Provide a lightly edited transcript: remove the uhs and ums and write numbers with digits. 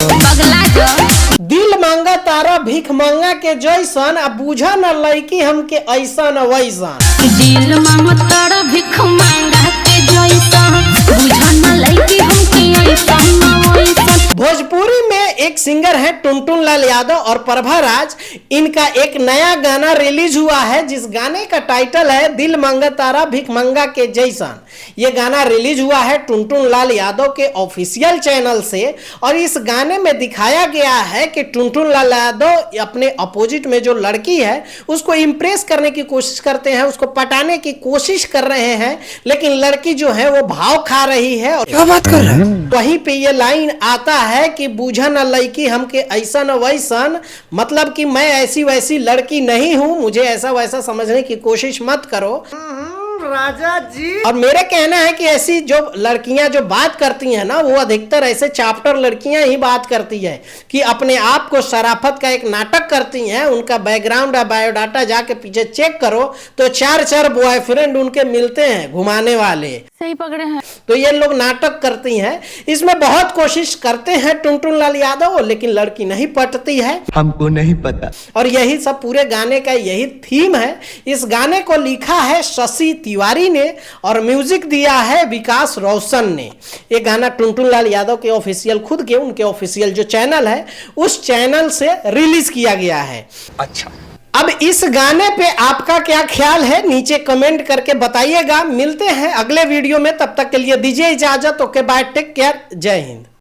दिल मांगा तारा भीख मांगा के जैसन, अब बुझा न लईकी हमके ऐसन वैसन। दिल मांगा तारा भीख मांगा के जैसन, बुझा न लईकी हमके ऐसन वैसन। भोजपुरी में एक सिंगर है टुनटुन लाल यादव और प्रभा राज। इनका एक नया गाना रिलीज हुआ है जिस गाने का टाइटल है दिल मांगा तारा भीख मांगा के जैसन। ये गाना रिलीज हुआ है टुनटुन लाल यादव के ऑफिशियल चैनल से और इस गाने में दिखाया गया है कि टुनटुन लाल यादव अपने अपोजिट में जो लड़की है उसको इम्प्रेस करने की कोशिश करते हैं, उसको पटाने की कोशिश कर रहे हैं, लेकिन लड़की जो है वो भाव खा रही है। और क्या बात कर रहे हैं? वहीं पे ये लाइन आता है कि बूझा न लईकी हमके ऐसन वैसन, मतलब कि मैं ऐसी वैसी लड़की नहीं हूं, मुझे ऐसा वैसा समझने की कोशिश मत करो राजा जी। और मेरे कहना है कि ऐसी जो लड़कियां जो बात करती हैं ना, वो अधिकतर ऐसे चाप्टर लड़कियां ही बात करती है कि अपने आप को शराफत का एक नाटक करती हैं। उनका बैकग्राउंड या बायोडाटा जाके पीछे चेक करो तो चार चार बॉयफ्रेंड उनके मिलते हैं घुमाने वाले। सही पकड़े हैं। तो ये लोग नाटक करती हैं, इसमें बहुत कोशिश करते हैं टुनटुन लाल यादव, लेकिन लड़की नहीं पटती है। हमको नहीं पता। और यही सब पूरे गाने का यही थीम है। इस गाने को लिखा है शशि तिवारी ने और म्यूजिक दिया है विकास रोशन ने। ये गाना टुनटुन लाल यादव के ऑफिशियल खुद के उनके ऑफिशियल जो चैनल है उस चैनल से रिलीज किया गया है। अच्छा, अब इस गाने पे आपका क्या ख्याल है नीचे कमेंट करके बताइएगा। मिलते हैं अगले वीडियो में, तब तक के लिए दीजिए इजाजत। ओके बाय, टेक केयर, जय हिंद।